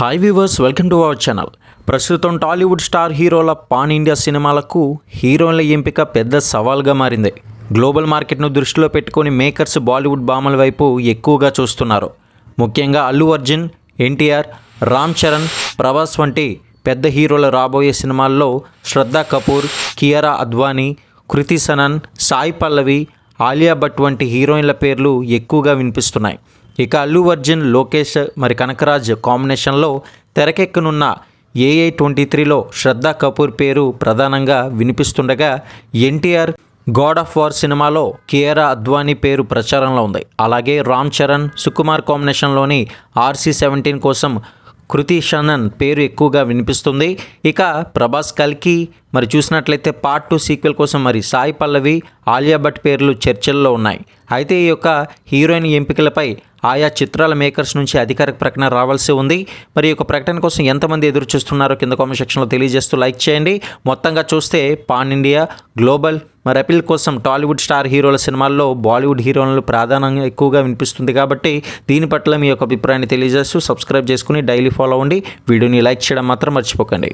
Hi viewers, welcome to our channel. ప్రస్తుతం Tollywood star హీరోల pan India సినిమాలకు హీరోయిన్ల ఎంపిక పెద్ద సవాల్గా మారింది. గ్లోబల్ మార్కెట్ను దృష్టిలో పెట్టుకొని మేకర్స్ బాలీవుడ్ భామల వైపు ఎక్కువగా చూస్తున్నారు. ముఖ్యంగా అల్లు అర్జున్, ఎన్టీఆర్, రామ్ చరణ్, ప్రభాస్ వంటి పెద్ద హీరోల రాబోయే సినిమాల్లో శ్రద్ధా కపూర్, కియారా అద్వానీ, కృతి సనన్, సాయి పల్లవి, ఆలియా భట్ వంటి హీరోయిన్ల పేర్లు ఎక్కువగా వినిపిస్తున్నాయి. ఇక అల్లు అర్జున్, లోకేష్ మరి కనకరాజ్ కాంబినేషన్లో తెరకెక్కనున్న ఏఐ 23లో శ్రద్ధా కపూర్ పేరు ప్రధానంగా వినిపిస్తుండగా, ఎన్టీఆర్ గాడ్ ఆఫ్ వార్ సినిమాలో కియారా అద్వానీ పేరు ప్రచారంలో ఉంది. అలాగే రామ్ చరణ్, సుకుమార్ కాంబినేషన్లోని RC-17 కోసం కృతి సనన్ పేరు ఎక్కువగా వినిపిస్తుంది. ఇక ప్రభాస్ కల్కి మరి చూసినట్లయితే పార్ట్ 2 సీక్వెల్ కోసం మరి సాయి పల్లవి, ఆలియా భట్ పేర్లు చర్చల్లో ఉన్నాయి. అయితే ఈ యొక్క హీరోయిన్ ఎంపికలపై ఆయా చిత్రాల మేకర్స్ నుంచి అధికారిక ప్రకటన రావాల్సి ఉంది. మరి ఈ యొక్క ప్రకటన కోసం ఎంతమంది ఎదురు చూస్తున్నారో కింద కామెంట్ సెక్షన్లో తెలియజేస్తూ లైక్ చేయండి. మొత్తంగా చూస్తే పాన్ ఇండియా, గ్లోబల్ మరి అపీల్ కోసం టాలీవుడ్ స్టార్ హీరోల సినిమాల్లో బాలీవుడ్ హీరోలను ప్రాధాన్యంగా ఎక్కువగా వినిపిస్తుంది. కాబట్టి దీని పట్ల మీ యొక్క అభిప్రాయాన్ని తెలియజేస్తూ సబ్స్క్రైబ్ చేసుకుని డైలీ ఫాలో అవ్వండి. వీడియోని లైక్ చేయడం మాత్రం మర్చిపోకండి.